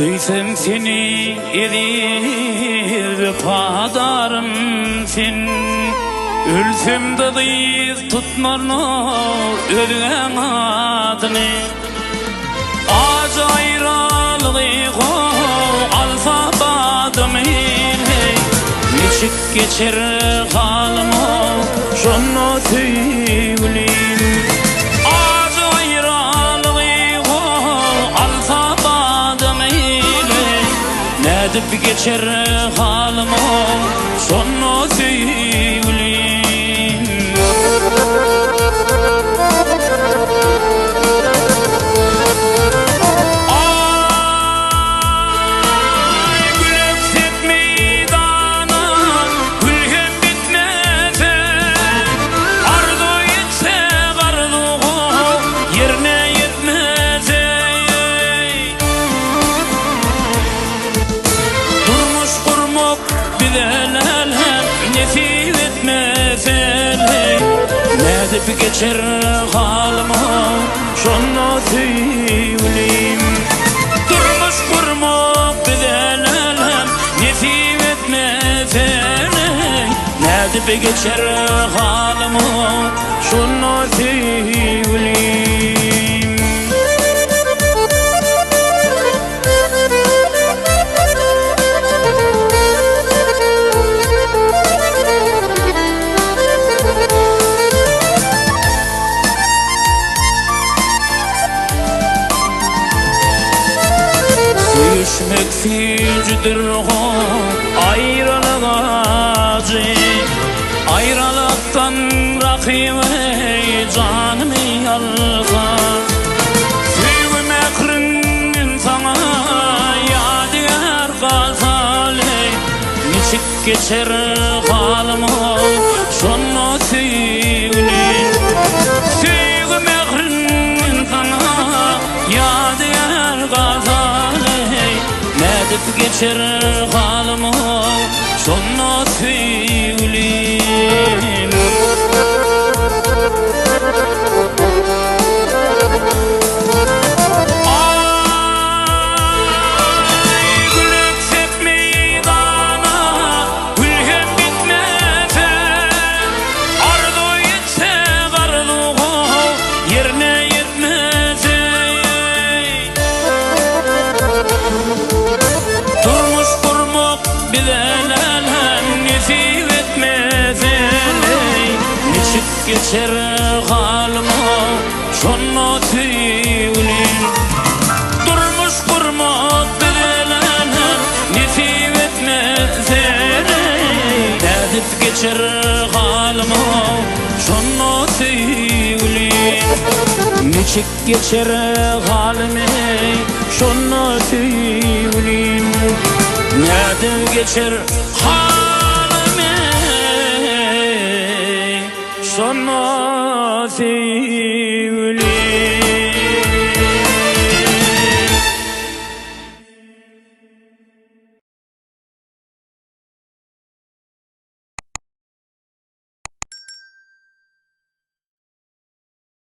Süysem seni erir padarım sen. Ölsem de dıyız tutmarno ölgen adını. Ağaç ayrılığı alfa badım ile. Neçik geçer halim o şunu söyleyeyim. Ağaç ayrılığı alfa badım ile. Nedip geçer halim o şunu söyleyeyim. Nedip geçer halim o şunu söyleyeyim. Durmuş kurmak bilen elem nesip etmesen. Nedip geçer halim o şunu söyleyeyim. Düşmek fücüdür o ayrılık acı. Ayrılıktan rakime canımı yalgan. Sevmekrin sana yadigar kalsale. Niçik geçer halim o şunu söyleyeyim. Sevmekrin sana yadigar kalsale. Nedip geçer halim o şunu söyleyeyim. Geçer halim o şunu söyleyeyim. Durmuş kurmak bilen nesip etmesen. Nedip geçer halim o şunu söyleyeyim. Neçik geçer halime şunu söyleyeyim. Nedip geçer şunu söyleyeyim.